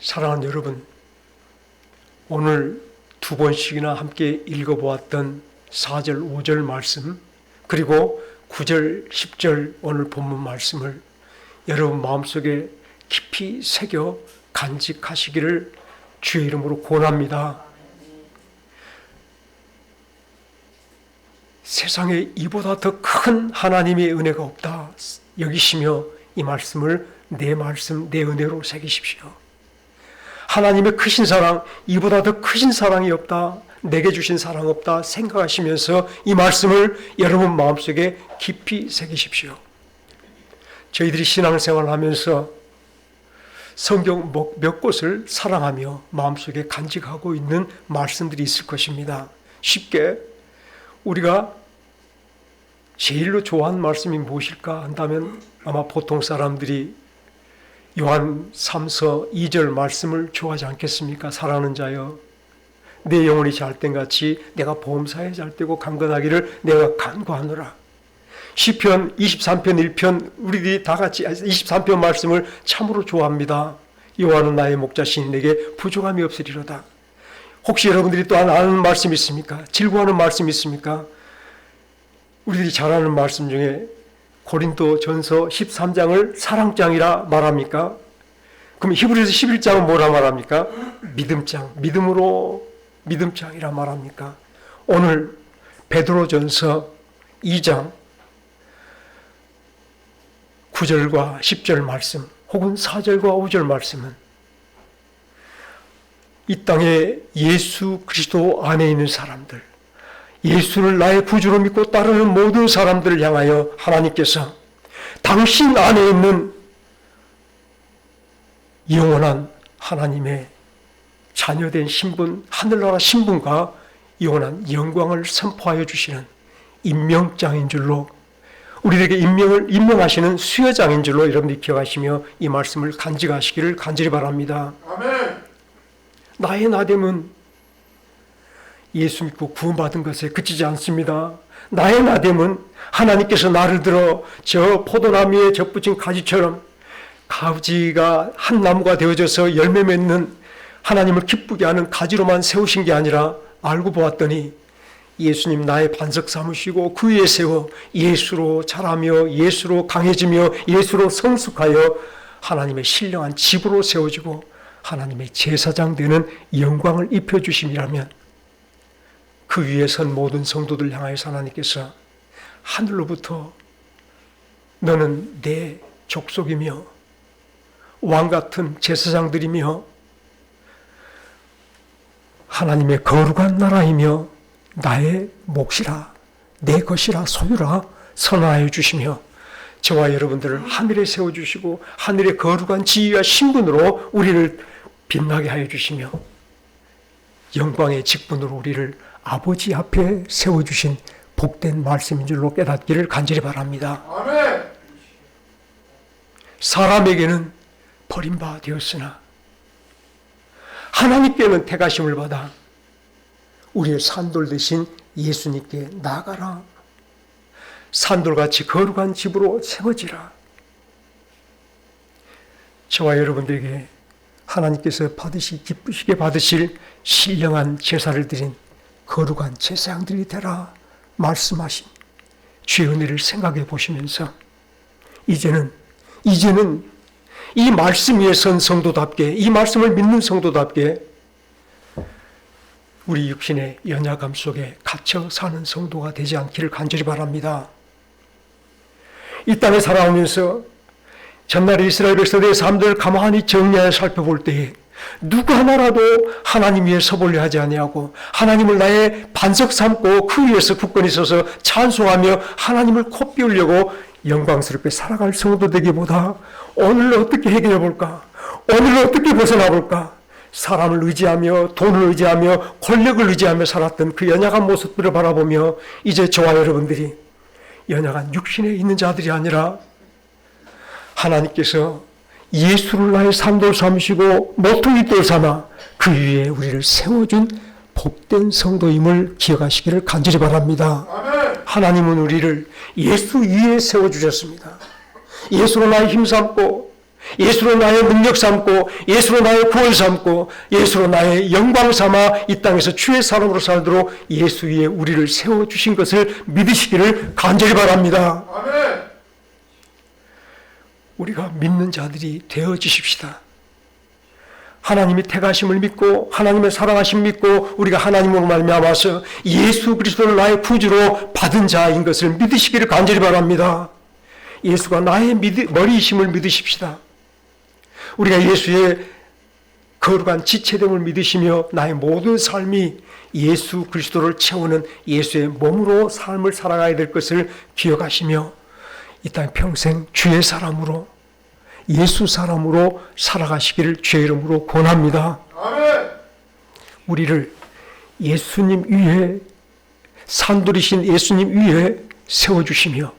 사랑하는 여러분, 오늘 두 번씩이나 함께 읽어보았던 4절, 5절 말씀, 그리고 9절, 10절 오늘 본문 말씀을 여러분 마음속에 깊이 새겨 간직하시기를 주의 이름으로 권합니다. 세상에 이보다 더 큰 하나님의 은혜가 없다 여기시며 이 말씀을 내 말씀, 내 은혜로 새기십시오. 하나님의 크신 사랑, 이보다 더 크신 사랑이 없다, 내게 주신 사랑 없다 생각하시면서 이 말씀을 여러분 마음속에 깊이 새기십시오. 저희들이 신앙생활을 하면서 성경 몇 곳을 사랑하며 마음속에 간직하고 있는 말씀들이 있을 것입니다. 쉽게 우리가 제일로 좋아하는 말씀이 무엇일까 한다면 아마 보통 사람들이 요한 3서 2절 말씀을 좋아하지 않겠습니까? 사랑하는 자여, 내 영혼이 잘된 같이 내가 보험사에 잘되고 강건하기를 내가 간구하노라. 시편 23편 1편 우리들이 다 같이 23편 말씀을 참으로 좋아합니다. 여호와는 나의 목자시니 내게 부족함이 없으리로다. 혹시 여러분들이 또 아는 말씀 있습니까? 즐거워하는 말씀 있습니까? 우리들이 잘 아는 말씀 중에 고린도 전서 13장을 사랑장이라 말합니까? 그럼 히브리서 11장은 뭐라 말합니까? 믿음장, 믿음장이라 말합니까? 오늘 베드로전서 2장 9절과 10절 말씀 혹은 4절과 5절 말씀은 이 땅에 예수 그리스도 안에 있는 사람들, 예수를 나의 구주로 믿고 따르는 모든 사람들을 향하여 하나님께서 당신 안에 있는 영원한 하나님의 자녀된 신분, 하늘나라 신분과 영원한 영광을 선포하여 주시는 임명장인 줄로, 우리에게 임명하시는 수여장인 줄로 여러분들이 기억하시며 이 말씀을 간직하시기를 간절히 바랍니다. 아멘. 나의 나됨은 예수 믿고 구원받은 것에 그치지 않습니다. 나의 나됨은 하나님께서 나를 들어 저 포도나무에 접붙인 가지처럼 가지가 한 나무가 되어져서 열매 맺는 하나님을 기쁘게 하는 가지로만 세우신 게 아니라 알고 보았더니 예수님 나의 반석 삼으시고 그 위에 세워 예수로 자라며 예수로 강해지며 예수로 성숙하여 하나님의 신령한 집으로 세워지고 하나님의 제사장 되는 영광을 입혀주심이라면 그 위에 선 모든 성도들 향하여서 하나님께서 하늘로부터 너는 내 족속이며 왕같은 제사장들이며 하나님의 거룩한 나라이며 나의 몫이라 내 것이라 소유라 선언하여 주시며 저와 여러분들을 하늘에 세워주시고 하늘의 거룩한 지위와 신분으로 우리를 빛나게 하여 주시며 영광의 직분으로 우리를 아버지 앞에 세워주신 복된 말씀인 줄로 깨닫기를 간절히 바랍니다. 아멘. 사람에게는 버림바 되었으나 하나님께는 택하심을 받아 우리의 산돌 되신 예수님께 나아가라. 산돌같이 거룩한 집으로 세워지라. 저와 여러분들에게 하나님께서 기쁘시게 받으실 신령한 제사를 드린 거룩한 제사장들이 되라 말씀하신 주의 은혜를 생각해 보시면서 이제는 이 말씀 위에 선 성도답게, 이 말씀을 믿는 성도답게 우리 육신의 연약함 속에 갇혀 사는 성도가 되지 않기를 간절히 바랍니다. 이 땅에 살아오면서 전날에 이스라엘 백성들의 삶들을 가만히 정리하여 살펴볼 때에 누구 하나라도 하나님 위에 서보려 하지 아니하고 하나님을 나의 반석 삼고 그 위에서 굳건히 서서 찬송하며 하나님을 콧비우려고 영광스럽게 살아갈 성도 되기보다 오늘을 어떻게 해결해 볼까? 오늘을 어떻게 벗어나 볼까? 사람을 의지하며 돈을 의지하며 권력을 의지하며 살았던 그 연약한 모습들을 바라보며 이제 저와 여러분들이 연약한 육신에 있는 자들이 아니라 하나님께서 예수를 나의 산돌 삼으시고 모퉁이돌 삼아 그 위에 우리를 세워준 복된 성도임을 기억하시기를 간절히 바랍니다. 아멘. 하나님은 우리를 예수 위에 세워주셨습니다. 예수로 나의 힘삼고 예수로 나의 능력 삼고 예수로 나의 구원 삼고 예수로 나의 영광 삼아 이 땅에서 주의 사람으로 살도록 예수 위에 우리를 세워주신 것을 믿으시기를 간절히 바랍니다. 아멘. 우리가 믿는 자들이 되어주십시다. 하나님이 택하심을 믿고 하나님의 사랑하심 믿고 우리가 하나님으로 말미암아서 예수 그리스도를 나의 구주로 받은 자인 것을 믿으시기를 간절히 바랍니다. 예수가 나의 머리이심을 믿으십시다. 우리가 예수의 거룩한 지체됨을 믿으시며 나의 모든 삶이 예수 그리스도를 채우는 예수의 몸으로 삶을 살아가야 될 것을 기억하시며 이 땅 평생 주의 사람으로 예수 사람으로 살아가시기를 주의 이름으로 권합니다. 아멘. 우리를 예수님 위에 산돌이신 예수님 위에 세워주시며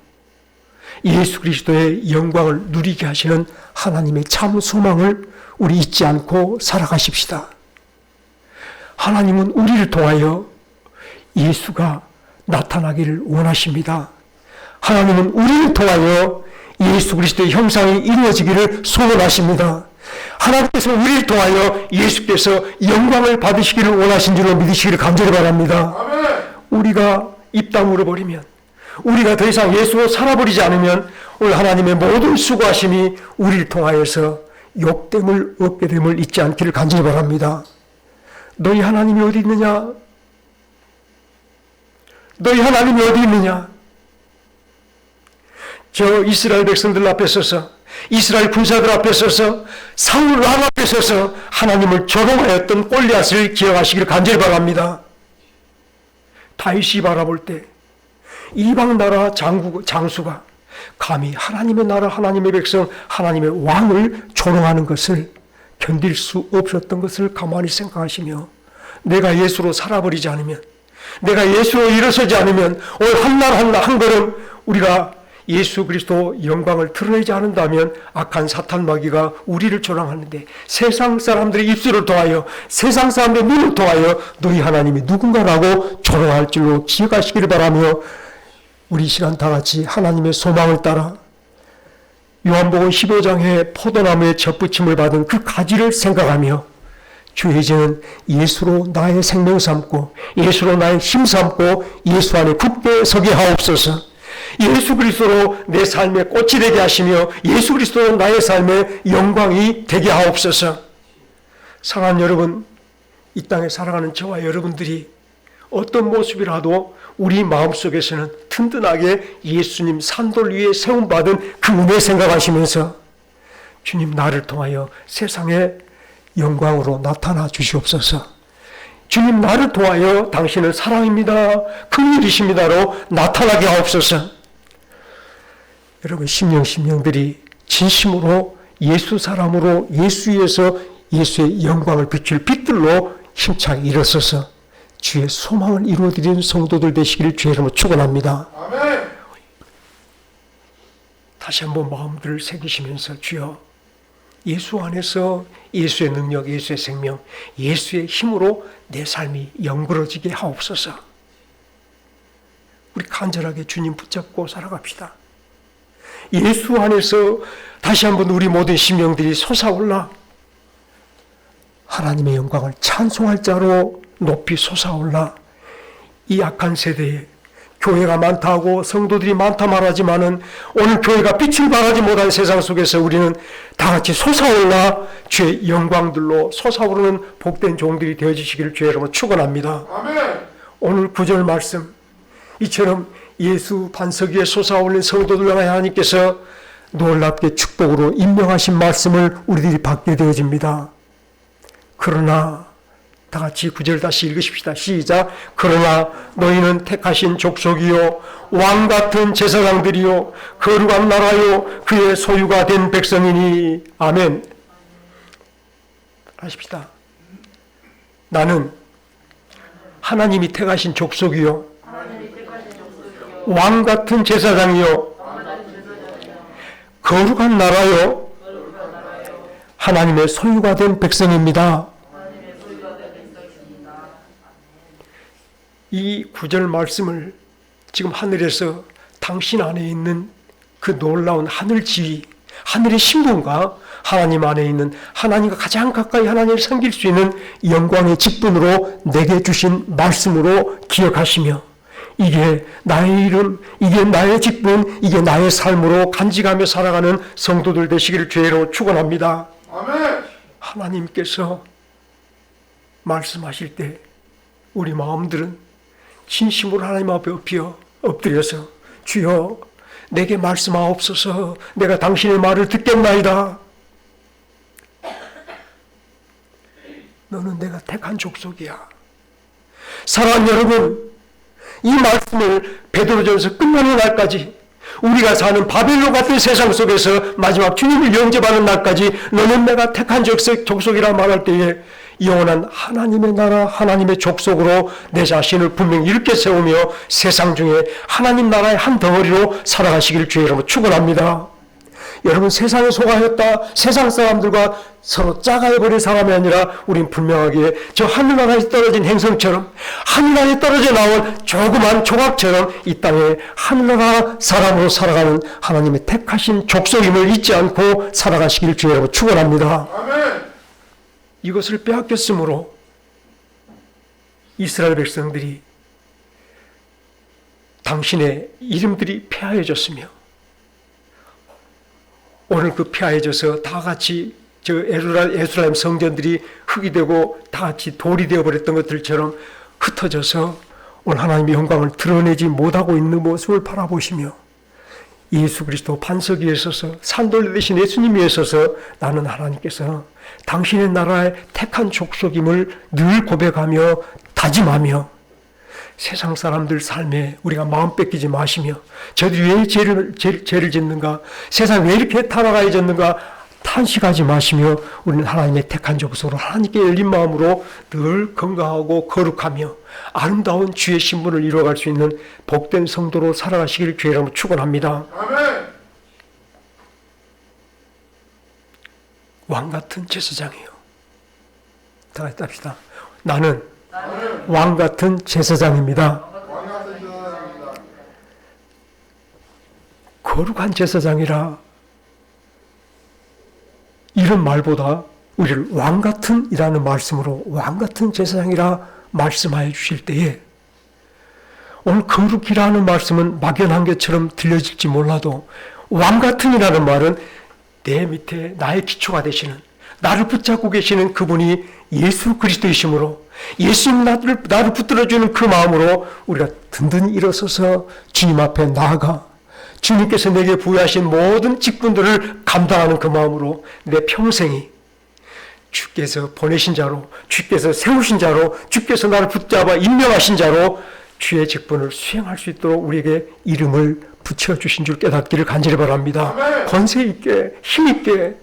예수 그리스도의 영광을 누리게 하시는 하나님의 참 소망을 우리 잊지 않고 살아가십시다. 하나님은 우리를 통하여 예수가 나타나기를 원하십니다. 하나님은 우리를 통하여 예수 그리스도의 형상이 이루어지기를 소원하십니다. 하나님께서 우리를 통하여 예수께서 영광을 받으시기를 원하신 줄로 믿으시기를 간절히 바랍니다. 아멘. 우리가 입 다물어 버리면 우리가 더 이상 예수로 살아버리지 않으면 오늘 하나님의 모든 수고하심이 우리를 통하여서 욕됨을 얻게 됨을 잊지 않기를 간절히 바랍니다. 너희 하나님이 어디 있느냐? 너희 하나님이 어디 있느냐? 저 이스라엘 백성들 앞에 서서 이스라엘 군사들 앞에 서서 사울 왕 앞에 서서 하나님을 조롱하였던 골리앗을 기억하시기를 간절히 바랍니다. 다윗이 바라볼 때 이방 나라 장수가 감히 하나님의 나라 하나님의 백성 하나님의 왕을 조롱하는 것을 견딜 수 없었던 것을 가만히 생각하시며 내가 예수로 살아버리지 않으면 내가 예수로 일어서지 않으면 오늘 한 걸음 우리가 예수 그리스도 영광을 드러내지 않는다면 악한 사탄 마귀가 우리를 조롱하는데 세상 사람들의 입술을 통하여 세상 사람들의 눈을 통하여 너희 하나님이 누군가라고 조롱할 줄로 기억하시기를 바라며 우리 시간 다 같이 하나님의 소망을 따라 요한복음 15장에 포도나무에 젖붙임을 받은 그 가지를 생각하며 주 이제는 예수로 나의 생명 삼고 예수로 나의 힘 삼고 예수 안에 굳게 서게 하옵소서. 예수 그리스도로 내 삶의 꽃이 되게 하시며 예수 그리스도로 나의 삶의 영광이 되게 하옵소서. 사랑하는 여러분, 이 땅에 살아가는 저와 여러분들이 어떤 모습이라도 우리 마음속에서는 든든하게 예수님 산돌 위에 세움받은 그 은혜 생각하시면서 주님 나를 통하여 세상의 영광으로 나타나 주시옵소서. 주님 나를 통하여 당신은 사랑입니다. 긍휼이십니다로 나타나게 하옵소서. 여러분 심령들이 진심으로 예수 사람으로 예수 위에서 예수의 영광을 비출 빛들로 힘차게 일어서서 주의 소망을 이루어드리는 성도들 되시기를 주의 이름으로 축원합니다. 아멘. 다시 한번 마음들을 새기시면서 주여 예수 안에서 예수의 능력, 예수의 생명, 예수의 힘으로 내 삶이 영그러지게 하옵소서. 우리 간절하게 주님 붙잡고 살아갑시다. 예수 안에서 다시 한번 우리 모든 심령들이 솟아올라 하나님의 영광을 찬송할 자로 높이 솟아올라 이 악한 세대에 교회가 많다고 성도들이 많다 말하지만은 오늘 교회가 빛을 발하지 못한 세상 속에서 우리는 다 같이 솟아올라 주의 영광들로 솟아오르는 복된 종들이 되어주시기를 주의 이름으로 축원합니다. 아멘. 오늘 9절 말씀 이처럼 예수 반석 위에 솟아오르는 성도들을 향해 하나님께서 놀랍게 축복으로 임명하신 말씀을 우리들이 받게 되어집니다. 그러나 다 같이 9절 다시 읽으십시다. 시작. 그러나 너희는 택하신 족속이요 왕같은 제사장들이요 거룩한 나라요 그의 소유가 된 백성이니. 아멘. 하십시다. 나는 하나님이 택하신 족속이요 왕같은 제사장이요 거룩한 나라요 하나님의 소유가 된 백성입니다. 이 9절 말씀을 지금 하늘에서 당신 안에 있는 그 놀라운 하늘 지위, 하늘의 신분과 하나님 안에 있는 하나님과 가장 가까이 하나님을 섬길 수 있는 영광의 직분으로 내게 주신 말씀으로 기억하시며 이게 나의 이름, 이게 나의 직분, 이게 나의 삶으로 간직하며 살아가는 성도들 되시기를 주의로 축원합니다. 아멘. 하나님께서 말씀하실 때 우리 마음들은 진심으로 하나님 앞에 엎드려서 주여 내게 말씀하옵소서. 내가 당신의 말을 듣겠나이다. 너는 내가 택한 족속이야. 사랑하는 여러분, 이 말씀을 베드로전서 끝나는 날까지 우리가 사는 바벨론 같은 세상 속에서 마지막 주님을 영접하는 날까지 너는 내가 택한 족속이라 말할 때에 영원한 하나님의 나라, 하나님의 족속으로 내 자신을 분명히 이렇게 세우며 세상 중에 하나님 나라의 한 덩어리로 살아가시기를 주의 이름으로 축원합니다. 여러분, 세상에 속하였다 세상 사람들과 서로 짜가해버린 사람이 아니라 우린 분명하게 저 하늘나라에 떨어진 행성처럼 하늘나라에 떨어져 나온 조그만 조각처럼 이 땅에 하늘나라 사람으로 살아가는 하나님의 택하신 족속임을 잊지 않고 살아가시기를 주의 이름으로 축원합니다. 아멘. 이것을 빼앗겼으므로 이스라엘 백성들이 당신의 이름들이 폐하여졌으며 오늘 그 폐하여져서 다 같이 저 예루살렘 성전들이 흙이 되고 다 같이 돌이 되어버렸던 것들처럼 흩어져서 오늘 하나님의 영광을 드러내지 못하고 있는 모습을 바라보시며 예수 그리스도 반석 위에 서서 산돌 되신 예수님 위에 서서 나는 하나님께서 당신의 나라의 택한 족속임을 늘 고백하며 다짐하며 세상 사람들 삶에 우리가 마음 뺏기지 마시며 저들이 왜 죄를 짓는가, 세상 왜 이렇게 타락하여졌는가 탄식하지 마시며 우리는 하나님의 택한 족속으로 하나님께 열린 마음으로 늘 건강하고 거룩하며 아름다운 주의 신분을 이루어갈 수 있는 복된 성도로 살아가시기를 주의 이름으로 축원합니다. 아멘. 왕같은 제사장이요. 다 같이 합시다. 나는 왕같은 제사장입니다. 왕같은 제사장입니다. 거룩한 제사장이라 이런 말보다 우리를 왕같은 이라는 말씀으로 왕같은 제사장이라 말씀하여 주실 때에 오늘 거룩이라는 말씀은 막연한 것처럼 들려질지 몰라도 왕같은 이라는 말은 내 밑에 나의 기초가 되시는 나를 붙잡고 계시는 그분이 예수 그리스도이시므로 예수님 나를 붙들어주는 그 마음으로 우리가 든든히 일어서서 주님 앞에 나아가 주님께서 내게 부여하신 모든 직분들을 감당하는 그 마음으로 내 평생이 주께서 보내신 자로, 주께서 세우신 자로, 주께서 나를 붙잡아 임명하신 자로 주의 직분을 수행할 수 있도록 우리에게 이름을 붙여주신 줄 깨닫기를 간절히 바랍니다. 권세 있게, 힘 있게,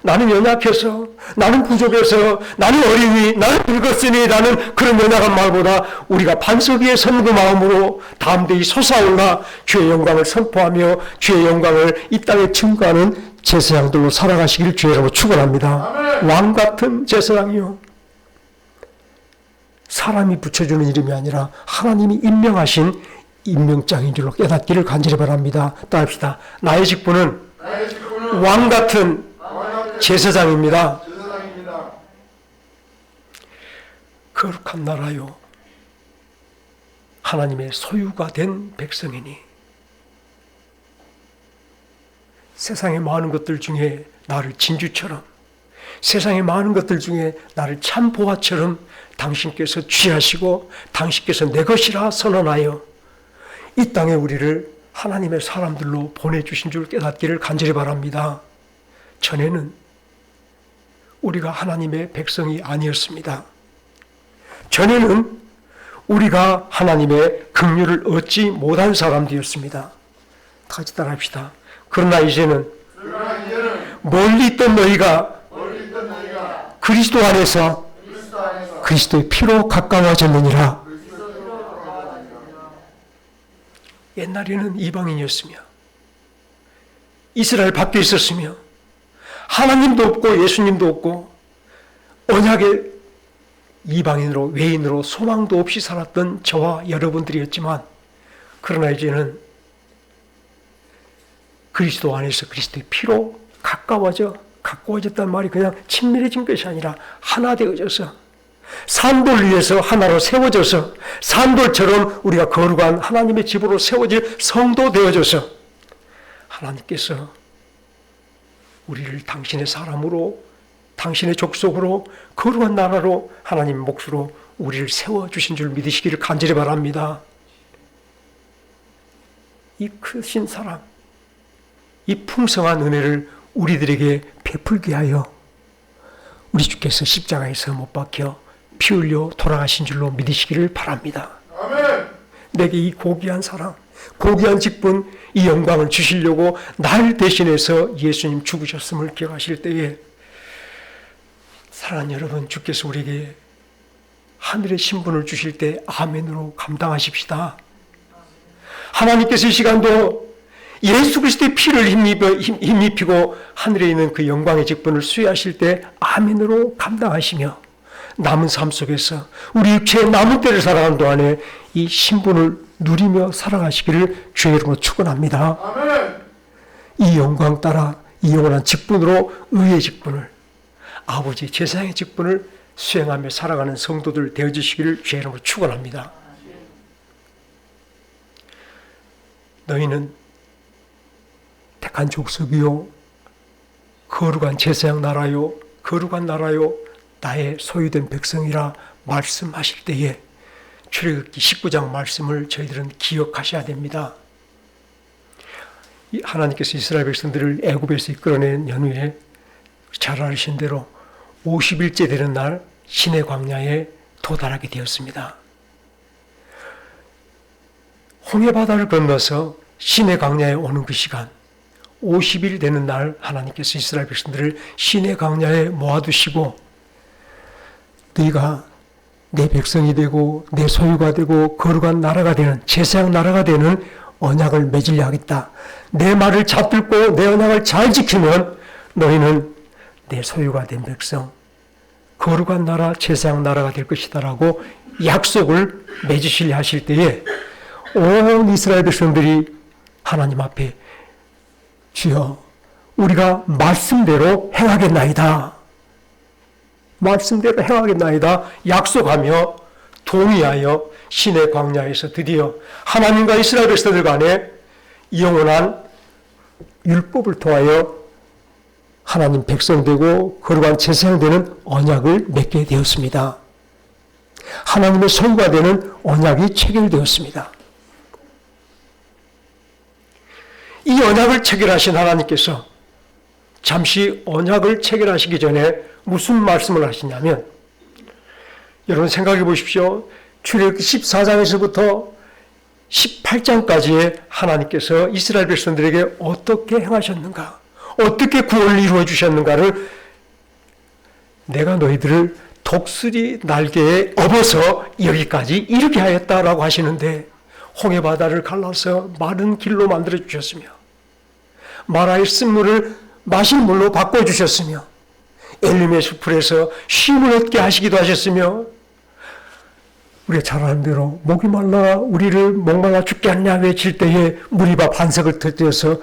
나는 연약해서, 나는 부족해서, 나는 어린이, 나는 늙었으니 라는 그런 연약한 말보다 우리가 반석 위에 선 그 마음으로 담대히 솟아올라 주의 영광을 선포하며 주의 영광을 이 땅에 증거하는 제사장들로 살아가시기를 주의 이름으로 축원합니다. 왕같은 제사장이요. 사람이 붙여주는 이름이 아니라 하나님이 임명하신 임명장인 줄로 깨닫기를 간절히 바랍니다. 따릅시다. 나의 직분은 왕같은 제사장입니다. 제사장입니다. 거룩한 나라요. 하나님의 소유가 된 백성이니 세상의 많은 것들 중에 나를 진주처럼 세상의 많은 것들 중에 나를 참 보화처럼 당신께서 취하시고 당신께서 내 것이라 선언하여 이 땅에 우리를 하나님의 사람들로 보내주신 줄 깨닫기를 간절히 바랍니다. 전에는 우리가 하나님의 백성이 아니었습니다. 전에는 우리가 하나님의 긍휼을 얻지 못한 사람들이었습니다. 같이 따라합시다. 그러나 이제는 멀리 있던 너희가 그리스도 안에서 그리스도의 피로 가까워졌느니라. 옛날에는 이방인이었으며 이스라엘 밖에 있었으며 하나님도 없고 예수님도 없고 언약의 이방인으로 외인으로 소망도 없이 살았던 저와 여러분들이었지만 그러나 이제는 그리스도 안에서 그리스도의 피로 가까워졌단 말이 그냥 친밀해진 것이 아니라 하나 되어져서 산돌 위에서 하나로 세워져서 산돌처럼 우리가 거룩한 하나님의 집으로 세워질 성도 되어져서 하나님께서 우리를 당신의 사람으로 당신의 족속으로 거룩한 나라로 하나님의 몫으로 우리를 세워주신 줄 믿으시기를 간절히 바랍니다. 이 크신 사랑, 이 풍성한 은혜를 우리들에게 베풀게 하여 우리 주께서 십자가에서 못 박혀 피 흘려 돌아가신 줄로 믿으시기를 바랍니다. 아멘. 내게 이 고귀한 사랑, 고귀한 직분, 이 영광을 주시려고 날 대신해서 예수님 죽으셨음을 기억하실 때에 사랑하는 여러분, 주께서 우리에게 하늘의 신분을 주실 때 아멘으로 감당하십시다. 하나님께서 이 시간도 예수 그리스도의 피를 힘입히고 하늘에 있는 그 영광의 직분을 수여하실 때 아멘으로 감당하시며 남은 삶 속에서 우리 육체의 남은 때를 살아가는 동안에 이 신분을 누리며 살아가시기를 주의 이름으로 축원합니다. 아멘. 이 영광 따라 이 영원한 직분으로 의의 직분을 아버지 제사장의 직분을 수행하며 살아가는 성도들 되어주시기를 주의 이름으로 축원합니다. 너희는 택한 족속이요 거룩한 제사장 나라요 거룩한 나라요 나의 소유된 백성이라 말씀하실 때에 출애굽기 19장 말씀을 저희들은 기억하셔야 됩니다. 하나님께서 이스라엘 백성들을 애굽에서 이끌어낸 연후에 잘 아시는 대로 50일째 되는 날 시내 광야에 도달하게 되었습니다. 홍해바다를 건너서 시내 광야에 오는 그 시간 50일 되는 날 하나님께서 이스라엘 백성들을 시내 광야에 모아두시고 너희가 내 백성이 되고 내 소유가 되고 거룩한 나라가 되는 제사장 나라가 되는 언약을 맺으려 하겠다. 내 말을 잡들고 내 언약을 잘 지키면 너희는 내 소유가 된 백성 거룩한 나라 제사장 나라가 될 것이다 라고 약속을 맺으시려 하실 때에 온 이스라엘 백성들이 하나님 앞에 주여 우리가 말씀대로 행하겠나이다. 말씀대로 행하겠나이다. 약속하며 동의하여 시내 광야에서 드디어 하나님과 이스라엘 백성들 간에 영원한 율법을 통하여 하나님 백성 되고 거룩한 제사장 되는 언약을 맺게 되었습니다. 하나님의 소유가 되는 언약이 체결되었습니다. 이 언약을 체결하신 하나님께서 잠시 언약을 체결하시기 전에 무슨 말씀을 하시냐면 여러분 생각해 보십시오. 출애굽기 14장에서부터 18장까지의 하나님께서 이스라엘 백성들에게 어떻게 행하셨는가 어떻게 구원을 이루어 주셨는가를 내가 너희들을 독수리 날개에 업어서 여기까지 이르게 하였다라고 하시는데 홍해바다를 갈라서 마른 길로 만들어 주셨으며 마라의 쓴물을 마실 물로 바꿔주셨으며 엘림의 숲풀에서 쉼을 얻게 하시기도 하셨으며 우리가 잘 아는 대로 목이 말라 우리를 목말라 죽게 하느냐 외칠 때에 무리바 반석을 터뜨려서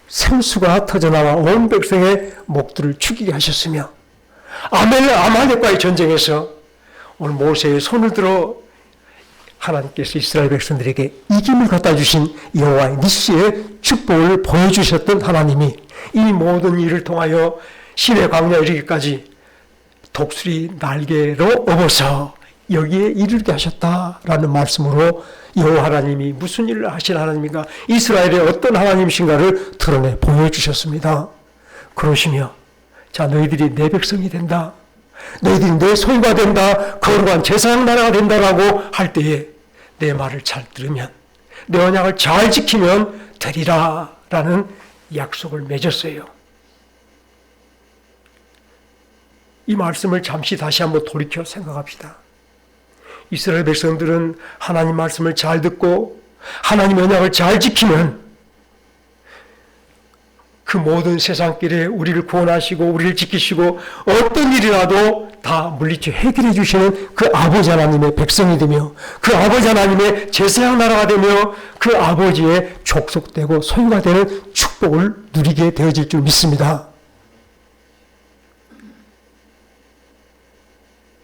생수가 터져나와 온 백성의 목들을 죽이게 하셨으며 아말렉과의 전쟁에서 오늘 모세의 손을 들어 하나님께서 이스라엘 백성들에게 이김을 갖다 주신 여호와의 니시의 축복을 보여주셨던 하나님이 이 모든 일을 통하여 시내 광야에 이르기까지 독수리 날개로 업어서 여기에 이르게 하셨다라는 말씀으로 여호와 하나님이 무슨 일을 하신 하나님인가 이스라엘의 어떤 하나님이신가를 드러내 보여주셨습니다. 그러시며 자 너희들이 내 백성이 된다. 너희들이 내 소유가 된다. 거룩한 제사장 나라가 된다라고 할 때에 내 말을 잘 들으면 내 언약을 잘 지키면 되리라 라는 약속을 맺었어요. 이 말씀을 잠시 다시 한번 돌이켜 생각합시다. 이스라엘 백성들은 하나님 말씀을 잘 듣고 하나님 언약을 잘 지키면 그 모든 세상길에 우리를 구원하시고 우리를 지키시고 어떤 일이라도 다 물리쳐 해결해 주시는 그 아버지 하나님의 백성이 되며 그 아버지 하나님의 제사장 나라가 되며 그 아버지의 족속되고 소유가 되는 축복을 누리게 되어질 줄 믿습니다.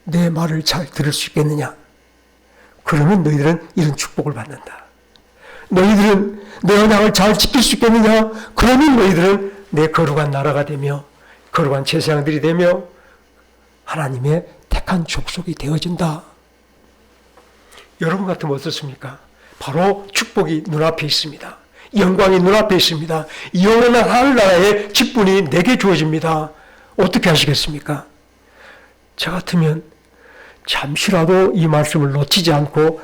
내 말을 잘 들을 수 있겠느냐? 그러면 너희들은 이런 축복을 받는다. 너희들은 내 언약을 잘 지킬 수 있겠느냐? 그러면 너희들은 내 거룩한 나라가 되며 거룩한 제사장들이 되며 하나님의 택한 족속이 되어진다. 여러분 같으면 어떻습니까? 바로 축복이 눈앞에 있습니다. 영광이 눈앞에 있습니다. 영원한 하늘나라의 직분이 내게 주어집니다. 어떻게 하시겠습니까? 저 같으면 잠시라도 이 말씀을 놓치지 않고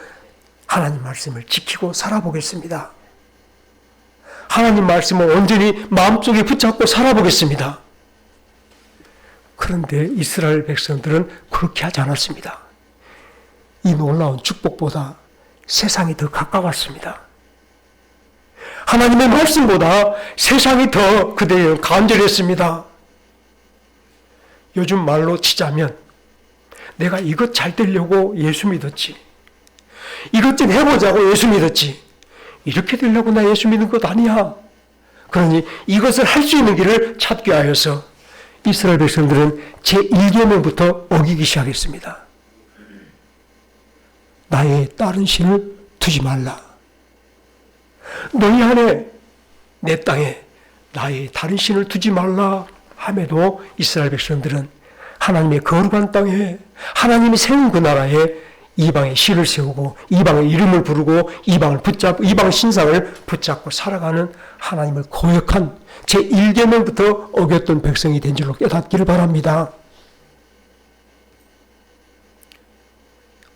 하나님 말씀을 지키고 살아보겠습니다. 하나님 말씀을 온전히 마음속에 붙잡고 살아보겠습니다. 그런데 이스라엘 백성들은 그렇게 하지 않았습니다. 이 놀라운 축복보다 세상이 더 가까웠습니다. 하나님의 말씀보다 세상이 더 그대에 간절했습니다. 요즘 말로 치자면 내가 이것 잘 되려고 예수 믿었지. 이것 좀 해보자고 예수 믿었지. 이렇게 되려고 나 예수 믿는 것 아니야. 그러니 이것을 할 수 있는 길을 찾기 위하여서 이스라엘 백성들은 제1계명부터 어기기 시작했습니다. 나의 다른 신을 두지 말라. 너희 안에 내 땅에 나의 다른 신을 두지 말라 함에도 이스라엘 백성들은 하나님의 거룩한 땅에 하나님이 세운 그 나라에 이방의 신을 세우고 이방의 이름을 부르고 이방을 붙잡고 이방 신상을 붙잡고 살아가는 하나님을 거역한 제1계명부터 어겼던 백성이 된 줄로 깨닫기를 바랍니다.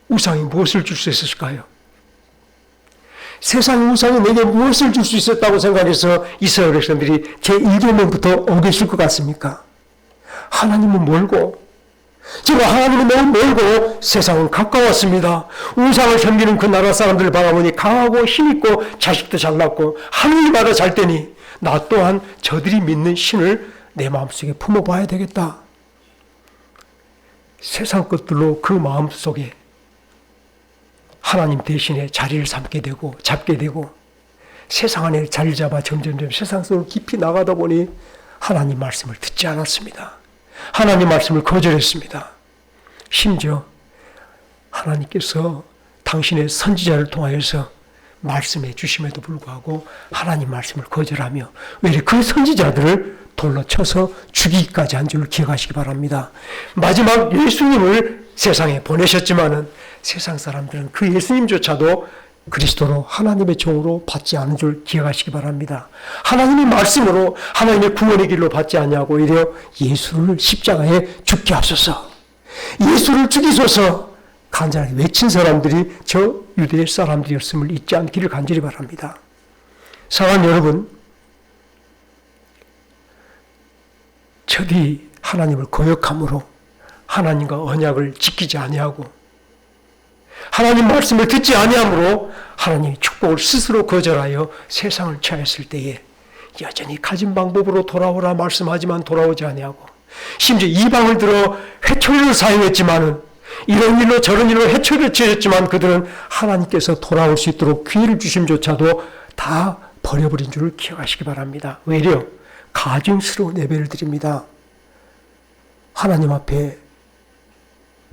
우상이 무엇을 줄 수 있었을까요? 세상의 우상이 내게 무엇을 줄 수 있었다고 생각해서 이스라엘 백성들이 제1계명부터 어겼을 것 같습니까? 하나님은 멀고 제가 하나님은 너무 멀고 세상은 가까웠습니다. 우상을 섬기는 그 나라 사람들을 바라보니 강하고 힘있고 자식도 잘 낳고 하늘마다 잘 되니 나 또한 저들이 믿는 신을 내 마음속에 품어봐야 되겠다. 세상 것들로 그 마음속에 하나님 대신에 자리를 잡게 되고 세상 안에 자리 잡아 점점점 세상 속으로 깊이 나가다 보니 하나님 말씀을 듣지 않았습니다. 하나님 말씀을 거절했습니다. 심지어 하나님께서 당신의 선지자를 통하여서 말씀해 주심에도 불구하고 하나님 말씀을 거절하며 왜 그 선지자들을 돌로 쳐서 죽이기까지 한 줄을 기억하시기 바랍니다. 마지막 예수님을 세상에 보내셨지만은 세상 사람들은 그 예수님조차도 그리스도로 하나님의 종으로 받지 않은 줄 기억하시기 바랍니다. 하나님의 말씀으로 하나님의 구원의 길로 받지 않냐고 오히려 예수를 십자가에 죽게 하소서, 예수를 죽이소서 간절하게 외친 사람들이 저 유대의 사람들이었음을 잊지 않기를 간절히 바랍니다. 사랑하는 여러분, 저들이 하나님을 거역함으로 하나님과 언약을 지키지 아니하고 하나님 말씀을 듣지 아니함으로 하나님의 축복을 스스로 거절하여 세상을 취하였을 때에 여전히 가진 방법으로 돌아오라 말씀하지만 돌아오지 아니하고 심지어 이방을 들어 회초리를 사용했지만은 이런 일로 저런 일로 회초리를 치셨지만 그들은 하나님께서 돌아올 수 있도록 기회를 주심조차도 다 버려버린 줄을 기억하시기 바랍니다. 왜요? 가증스러운 예배를 드립니다. 하나님 앞에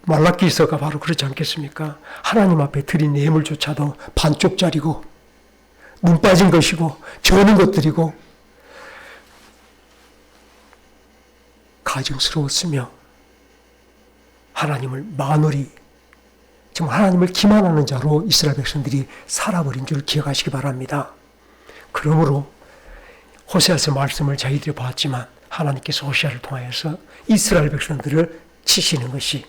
말라기서가 바로 그렇지 않겠습니까? 하나님 앞에 드린 예물조차도 반쪽짜리고 눈 빠진 것이고 저는 것들이고 가증스러웠으며 하나님을 만월히 정말 하나님을 기만하는 자로 이스라엘 백성들이 살아버린 줄 기억하시기 바랍니다. 그러므로 호세아서 말씀을 저희들이 봤지만 하나님께서 호세아를 통하여서 이스라엘 백성들을 치시는 것이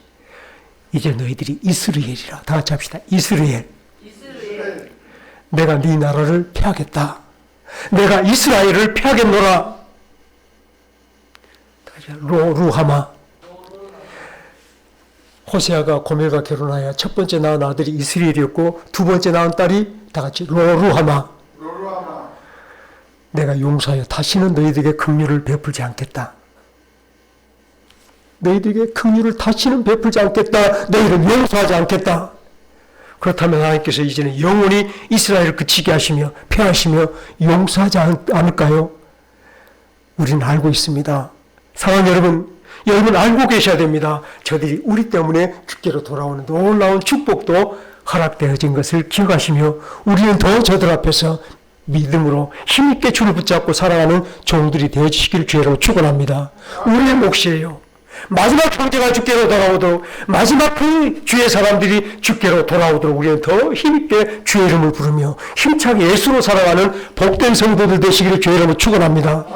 이제 너희들이 이스라엘이라. 다 같이 합시다. 이스라엘. 내가 네 나라를 폐하겠다. 내가 이스라엘을 폐하겠노라. 로루하마. 호세아가 고멜과 결혼하여 첫 번째 낳은 아들이 이스라엘이었고 두 번째 낳은 딸이 다 같이 로루하마. 내가 용서하여 다시는 너희들에게 긍휼을 베풀지 않겠다. 너희들에게 긍휼을 다시는 베풀지 않겠다. 너희를 용서하지 않겠다. 그렇다면 하나님께서 이제는 영원히 이스라엘을 그치게 하시며 폐하시며 용서하지 않을까요? 우리는 알고 있습니다. 사랑하는 여러분, 여러분 알고 계셔야 됩니다. 저들이 우리 때문에 주께로 돌아오는 놀라운 축복도 허락되어진 것을 기억하시며 우리는 더 저들 앞에서 믿음으로 힘있게 주를 붙잡고 살아가는 종들이 되어주시기를 주의로 축원합니다. 우리의 몫이에요. 마지막 형제가 주께로 돌아오도록, 마지막 그 주의 사람들이 주께로 돌아오도록 우리는 더 힘있게 주의 이름을 부르며 힘차게 예수로 살아가는 복된 성도들 되시기를 주의 이름으로 축원합니다.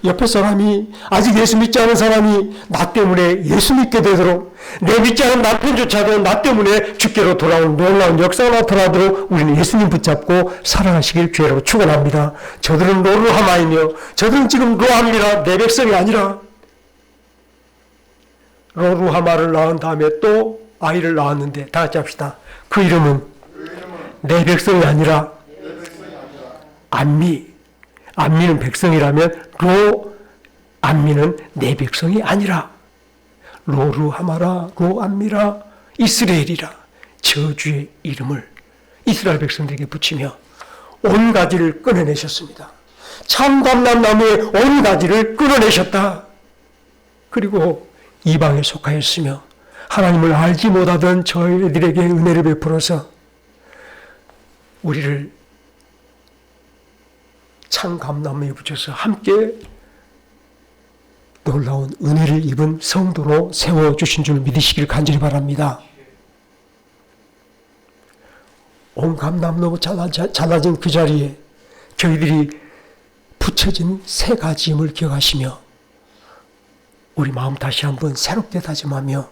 옆에 사람이, 아직 예수 믿지 않은 사람이 나 때문에 예수 믿게 되도록, 내 믿지 않은 남편조차도 나 때문에 주께로 돌아온 놀라운 역사가 나타나도록 우리는 예수님 붙잡고 살아가시길 주의 이름으로 축원합니다. 저들은 로루하마이며 저들은 지금 로합니다. 내 백성이 아니라 로루하마를 낳은 다음에 또 아이를 낳았는데 다 같이 합시다. 그 이름은 내 백성이 아니라 암미. 암미는 백성이라면 암미는 내 백성이 아니라 로루하마라 로암미라 이스라엘이라 저주의 이름을 이스라엘 백성들에게 붙이며 온 가지를 끊어내셨습니다. 참감람나무의 온 가지를 끊어내셨다. 그리고 이방에 속하였으며 하나님을 알지 못하던 저희들에게 은혜를 베풀어서 우리를 참감나무에 붙여서 함께 놀라운 은혜를 입은 성도로 세워주신 줄 믿으시길 간절히 바랍니다. 온 감람나무 잘라진 그 자리에 저희들이 붙여진 세 가지 힘을 기억하시며 우리 마음 다시 한번 새롭게 다짐하며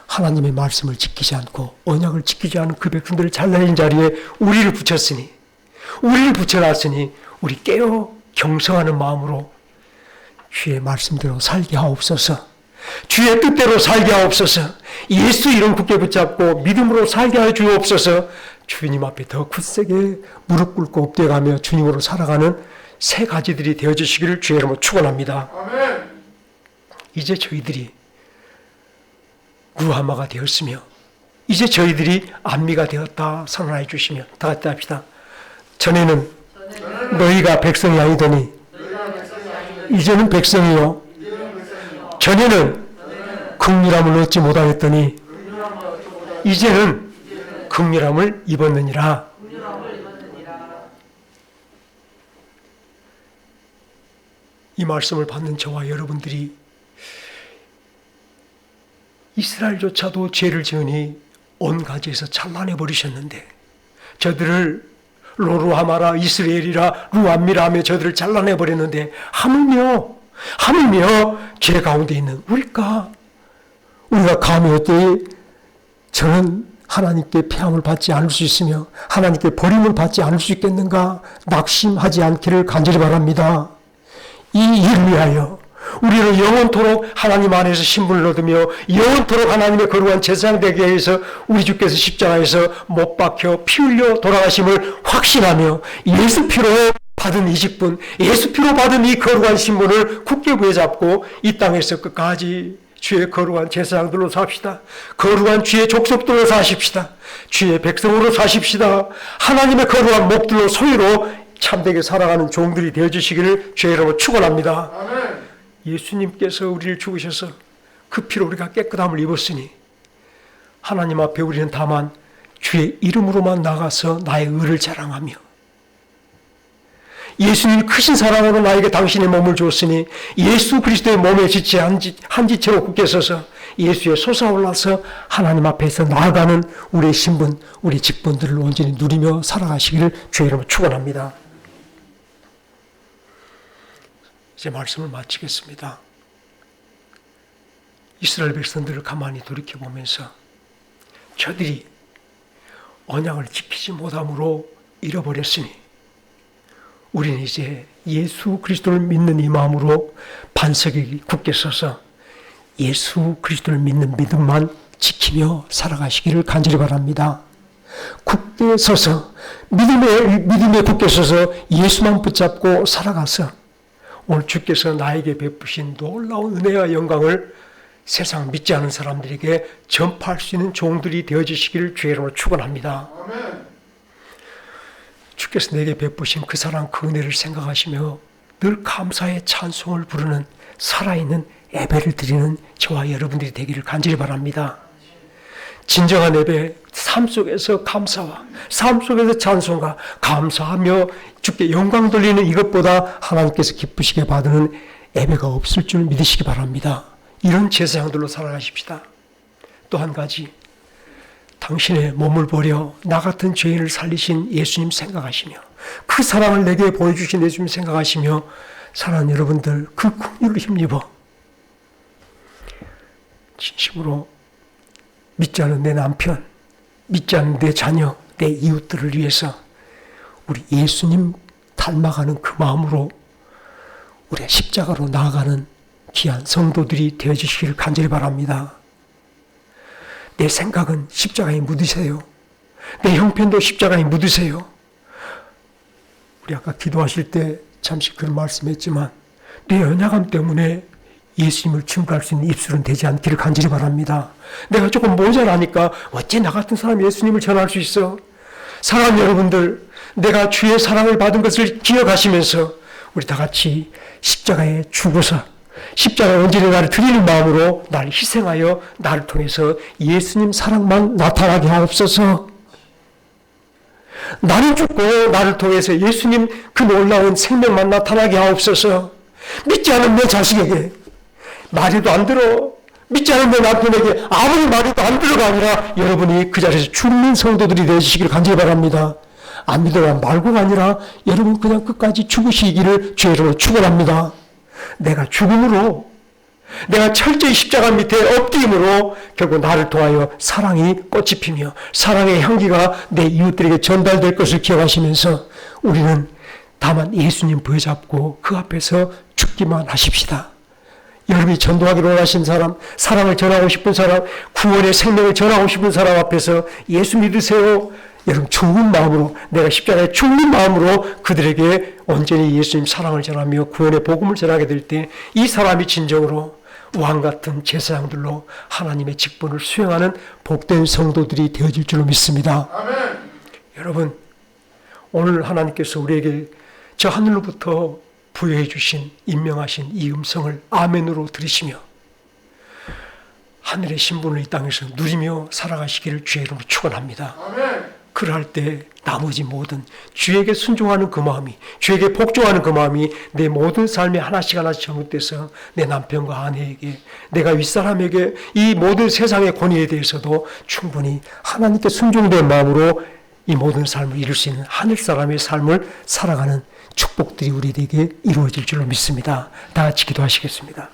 하나님의 말씀을 지키지 않고 언약을 지키지 않은 그 백성들을 잘라진 자리에 우리를 붙였으니 우리를 붙여놨으니 우리 깨어 경성하는 마음으로 주의 말씀대로 살게 하옵소서. 주의 뜻대로 살게 하옵소서. 예수 이름 굳게 붙잡고 믿음으로 살게 하여 주옵소서. 주님 앞에 더 굳세게 무릎 꿇고 엎드려가며 주님으로 살아가는 새 가지들이 되어주시기를 주의 이름으로 축원합니다. 아멘. 이제 저희들이 루하마가 되었으며 이제 저희들이 암미가 되었다 선언해 주시며 다 같이 합시다. 전에는 너희가 백성이 아니더니 이제는 백성이요 전에는 긍휼함을 얻지 못하였더니 이제는 긍휼함을 입었느니라. 이 말씀을 받는 저와 여러분들이 이스라엘조차도 죄를 지으니 온 가지에서 찬란해 버리셨는데 저들을 로루하마라 이스라엘이라 루암미라 하며 저들을 잘라내 버렸는데 하물며 죄 가운데 있는 우리가 감히 어떻게 저는 하나님께 폐함을 받지 않을 수 있으며 하나님께 버림을 받지 않을 수 있겠는가 낙심하지 않기를 간절히 바랍니다. 이 일을 위하여 우리는 영원토록 하나님 안에서 신분을 얻으며 영원토록 하나님의 거룩한 제사장 되게 위해서 우리 주께서 십자가에서 못 박혀 피 흘려 돌아가심을 확신하며 예수 피로 받은 이 직분, 예수 피로 받은 이 거룩한 신분을 굳게 부여잡고 이 땅에서 끝까지 주의 거룩한 제사장들로 삽시다. 거룩한 주의 족속들로 사십시다. 주의 백성으로 사십시다. 하나님의 거룩한 목들로 소유로 참되게 살아가는 종들이 되어주시기를 주의 이름으로 축원합니다. 아멘. 예수님께서 우리를 죽으셔서 그 피로 우리가 깨끗함을 입었으니 하나님 앞에 우리는 다만 주의 이름으로만 나가서 나의 의를 자랑하며 예수님 크신 사랑으로 나에게 당신의 몸을 주었으니 예수 그리스도의 몸에 지체 한 지체로 굳게 서서 예수에 솟아올라서 하나님 앞에서 나아가는 우리의 신분, 우리 직분들을 온전히 누리며 살아가시기를 주의 이름으로 축원합니다. 이제 말씀을 마치겠습니다. 이스라엘 백성들을 가만히 돌이켜보면서 저들이 언약을 지키지 못함으로 잃어버렸으니 우리는 이제 예수 그리스도를 믿는 이 마음으로 반석에 굳게 서서 예수 그리스도를 믿는 믿음만 지키며 살아가시기를 간절히 바랍니다. 굳게 서서 믿음에 굳게 서서 예수만 붙잡고 살아가서 오늘 주께서 나에게 베푸신 놀라운 은혜와 영광을 세상 믿지 않은 사람들에게 전파할 수 있는 종들이 되어주시기를 주의 이름으로 축원합니다. 아멘. 주께서 내게 베푸신 그 사랑 그 은혜를 생각하시며 늘 감사의 찬송을 부르는 살아있는 예배를 드리는 저와 여러분들이 되기를 간절히 바랍니다. 진정한 예배, 삶 속에서 감사와 삶 속에서 찬송과 감사하며 주께 영광 돌리는 이것보다 하나님께서 기쁘시게 받는 예배가 없을 줄 믿으시기 바랍니다. 이런 제사장들로 살아가십시다. 또 한 가지, 당신의 몸을 버려 나 같은 죄인을 살리신 예수님 생각하시며 그 사랑을 내게 보여주신 예수님 생각하시며 사랑하는 여러분들, 그 긍휼을 힘입어 진심으로 믿지 않은 내 남편, 믿지 않은 내 자녀, 내 이웃들을 위해서 우리 예수님 닮아가는 그 마음으로 우리가 십자가로 나아가는 귀한 성도들이 되어주시기를 간절히 바랍니다. 내 생각은 십자가에 묻으세요. 내 형편도 십자가에 묻으세요. 우리 아까 기도하실 때 잠시 그런 말씀했지만 내 연약함 때문에 예수님을 침묵할 수 있는 입술은 되지 않기를 간절히 바랍니다. 내가 조금 모자라니까 어째 나 같은 사람이 예수님을 전할 수 있어? 사랑하는 여러분들, 내가 주의 사랑을 받은 것을 기억하시면서 우리 다 같이 십자가에 죽어서 십자가에 온전히 나를 드리는 마음으로 나를 희생하여 나를 통해서 예수님 사랑만 나타나게 하옵소서. 나는 죽고 나를 통해서 예수님 그 놀라운 생명만 나타나게 하옵소서. 믿지 않은 내 자식에게 말해도 안 들어, 믿지 않은 내 남편에게 아무리 말해도 안 들어가 아니라 여러분이 그 자리에서 죽는 성도들이 되시기를 간절히 바랍니다. 안 믿어라 말고가 아니라 여러분 그냥 끝까지 죽으시기를 주의 이름으로 축원합니다. 내가 죽음으로, 내가 철저히 십자가 밑에 엎드림으로 결국 나를 통하여 사랑이 꽃이 피며 사랑의 향기가 내 이웃들에게 전달될 것을 기억하시면서 우리는 다만 예수님 부여잡고 그 앞에서 죽기만 하십시다. 여러분이 전도하기로 원하신 사람, 사랑을 전하고 싶은 사람, 구원의 생명을 전하고 싶은 사람 앞에서 예수 믿으세요. 여러분 죽은 마음으로, 내가 십자가에 죽는 마음으로 그들에게 온전히 예수님 사랑을 전하며 구원의 복음을 전하게 될 때 이 사람이 진정으로 왕 같은 제사장들로 하나님의 직분을 수행하는 복된 성도들이 되어질 줄로 믿습니다. 아멘. 여러분, 오늘 하나님께서 우리에게 저 하늘로부터 부여해 주신, 임명하신 이 음성을 아멘으로 들으시며 하늘의 신분을 이 땅에서 누리며 살아가시기를 주의 이름으로 축원합니다. 아멘. 그럴 때 나머지 모든 주에게 순종하는 그 마음이, 주에게 복종하는 그 마음이 내 모든 삶에 하나씩 하나씩 정립돼서 내 남편과 아내에게, 내가 윗사람에게, 이 모든 세상의 권위에 대해서도 충분히 하나님께 순종된 마음으로 이 모든 삶을 이룰 수 있는 하늘 사람의 삶을 살아가는 축복들이 우리에게 이루어질 줄로 믿습니다. 다 같이 기도하시겠습니다.